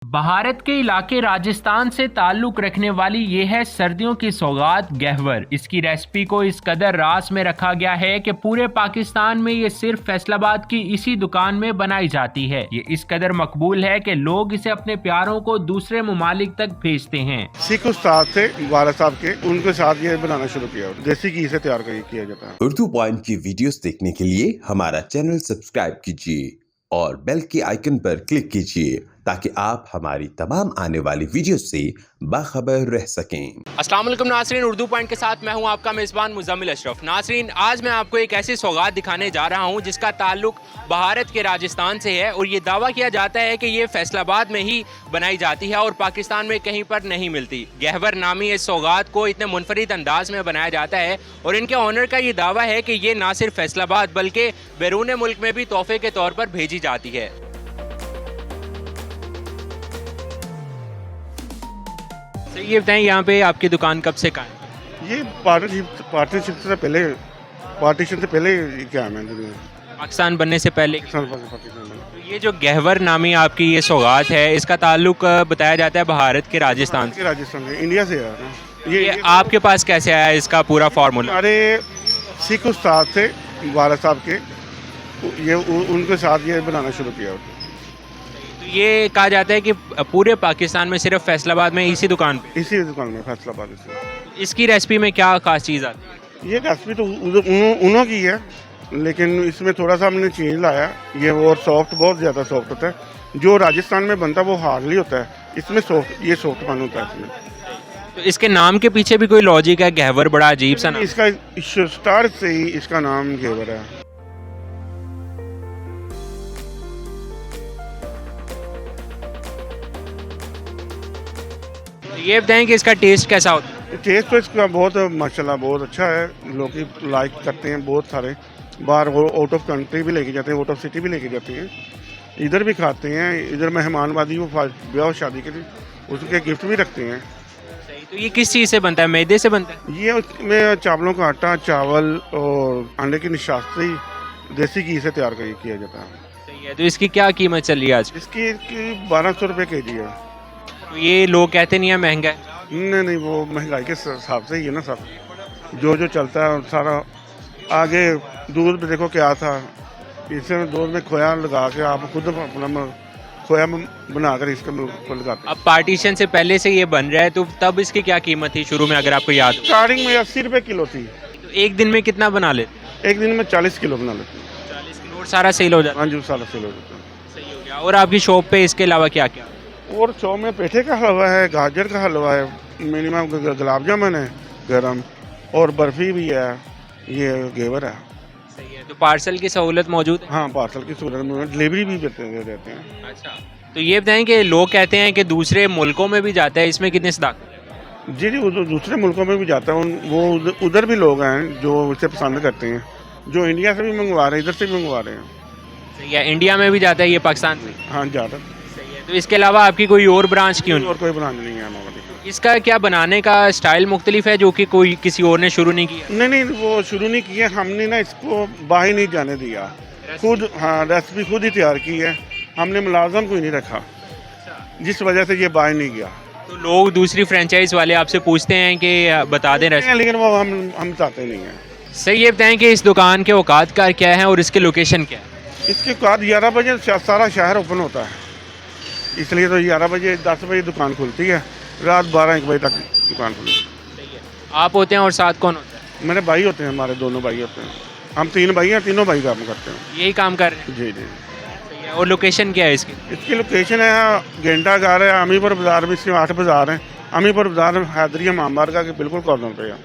भारत के इलाके राजस्थान से ताल्लुक रखने वाली ये है सर्दियों की सौगात गहवर। इसकी रेसिपी को इस कदर रास में रखा गया है कि पूरे पाकिस्तान में ये सिर्फ फैसलाबाद की इसी दुकान में बनाई जाती है। ये इस कदर मकबूल है कि लोग इसे अपने प्यारों को दूसरे ममालिक तक भेजते हैं। सिख उस्ताद थे वाला साहब के, उनके साथ ये बनाना शुरू किया। देसी घी से तैयार किया जाता है। उर्दू पॉइंट की वीडियोस देखने के लिए हमारा चैनल सब्सक्राइब कीजिए और बेल के आइकन पर क्लिक कीजिए ताकि आप हमारी तमाम आने वाली वीडियो से बाखबर रह सकें। अस्सलाम वालेकुम नाज़रीन, उर्दू पॉइंट के साथ मैं हूं आपका मेज़बान मुज़म्मिल अशरफ। नाज़रीन, आज मैं आपको एक ऐसी सौगात दिखाने जा रहा हूं जिसका ताल्लुक भारत के राजस्थान से है और ये दावा किया जाता है कि ये फैसलाबाद में ही बनाई जाती है और पाकिस्तान में कहीं पर नहीं मिलती। गहवर नामी इस सौगात को इतने मुनफरिद अंदाज में बनाया जाता है और इनके ऑनर का ये दावा है कि ये ना सिर्फ फैसलाबाद बल्कि बैरून मुल्क में भी तोहफे के तौर पर भेजी जाती है। तो ये बताएं, यहाँ पे आपकी दुकान कब से कायम है? ये पार्टीशन से पहले क्या है मैंने पाकिस्तान बनने से पहले। पाकिस्तान तो ये जो गहवर नामी आपकी ये सौगात है, इसका ताल्लुक बताया जाता है भारत के राजस्थान से। राजस्थान से, इंडिया से है ना। ये आपके पास कैसे आया इसका पूरा फार्मूला? हमारे सिख उस्ताद थे वाला साहब के, ये उनके साथ ये बनाना शुरू किया। तो ये कहा जाता है कि पूरे पाकिस्तान में सिर्फ फैसलाबाद में इसी दुकान पे। इसी दुकान में फैसलाबाद से। इसकी रेसिपी में क्या खास चीज़ आती है? ये रेसिपी तो उन्हों की है, लेकिन इसमें थोड़ा सा हमने चेंज लाया। ये और सॉफ्ट, बहुत ज़्यादा सॉफ्ट होता है। जो राजस्थान में बनता है वो हार्डली होता है, इसमें सॉफ्ट, ये सॉफ्ट पान होता है इसमें। तो इसके नाम के पीछे भी कोई लॉजिक है? गहवर बड़ा अजीब सा नाम। इसका स्टार्ट से ही इसका नाम घेवर है। ये बताएं कि इसका टेस्ट कैसा होता है? टेस्ट तो इसका बहुत माशाल्लाह बहुत अच्छा है। लोग लाइक करते हैं बहुत सारे। बाहर आउट ऑफ कंट्री भी लेके जाते हैं, आउट ऑफ सिटी भी लेके जाते हैं, इधर भी खाते हैं। इधर मेहमानबाजी वो ब्याह शादी के लिए उसके गिफ्ट भी रखते हैं। सही। तो ये किस चीज़ से बनता है? मैदे से बनता है? ये उसमें चावलों का आटा, चावल और अंडे की निशास्ती देसी घी से तैयार किया जाता है। सही है। तो इसकी क्या कीमत चल रही है आज? इसकी 1200 रुपये के जी है। तो ये लोग कहते नहीं है महंगा है? नहीं, वो महंगाई के हिसाब से ही है ना सब। जो चलता है सारा। आगे दूध में देखो क्या था, इसमें दूध में खोया लगा के आप खुद अपना खोया बनाकर इसका लगाते हैं। अब पार्टीशन से पहले से ये बन रहा है, तो तब इसकी क्या कीमत थी शुरू में, अगर आपको याद हो? स्टार्टिंग में 80 रुपये किलो थी। तो एक दिन में कितना बना लेते? एक दिन में 40 किलो बना लेते हैं। 40 किलो और सारा सेल हो जाता हाँ जी, सारा सेल हो जाता है। है? सही हो गया। और आपकी शॉप पे इसके अलावा क्या क्या? और चौ में पेठे का हलवा है, गाजर का हलवा है, मिनिमम गुलाब जामुन है गरम, और बर्फ़ी भी है। ये घेवर है। सही है। तो पार्सल की सहूलत मौजूद है? हाँ, पार्सल की सूरत में डिलीवरी भी देते रहते हैं। अच्छा। तो ये बताएं कि लोग कहते हैं कि दूसरे मुल्कों में भी जाता है, इसमें कितनी सदाकत है? जी, दूसरे मुल्कों में भी जाता है। वो उधर भी लोग हैं जो इसे पसंद करते हैं, जो इंडिया से भी मंगवा रहे हैं, इधर से भी मंगवा रहे हैं। सही है। इंडिया में भी जाता है ये, पाकिस्तान से? हाँ, ज़्यादा। सही है। तो इसके अलावा आपकी कोई और ब्रांच क्यों नहीं? और कोई ब्रांच नहीं है हमारी। इसका क्या बनाने का स्टाइल मुख्तलिफ है जो कि कोई किसी और ने शुरू नहीं किया? नहीं, वो शुरू नहीं किया हमने ना, इसको बाहर नहीं जाने दिया खुद। हाँ, रेसिपी खुद ही तैयार की है हमने, मुलाजम कोई नहीं रखा, जिस वजह से ये बाहर नहीं गया। तो लोग दूसरी फ्रेंचाइज वाले आपसे पूछते हैं कि बता दें रेसिपी, लेकिन वो हम चाहते नहीं हैं। सही। ये बताएं कि इस दुकान के औकात का क्या है और इसकी लोकेशन क्या है? इसके बाद 11 बजे सारा शहर ओपन होता है, इसलिए तो 11 बजे 10 बजे दुकान खुलती है, रात 12-1 बजे तक दुकान खुलती है। आप होते हैं और साथ कौन होता है? मेरे भाई होते हैं, हमारे दोनों भाई होते हैं। हम 3 भाई हैं, तीनों भाई काम करते हैं। यही काम कर रहे हैं? जी। सही है। और लोकेशन क्या है इसकी? इसकी लोकेशन है घंटा घर है, अमीपुर बाज़ार में। इसके 8 बाज़ार हैं। अमीपुर बाज़ार हैदरिया मामबारगा के बिल्कुल कॉर्नर पे है।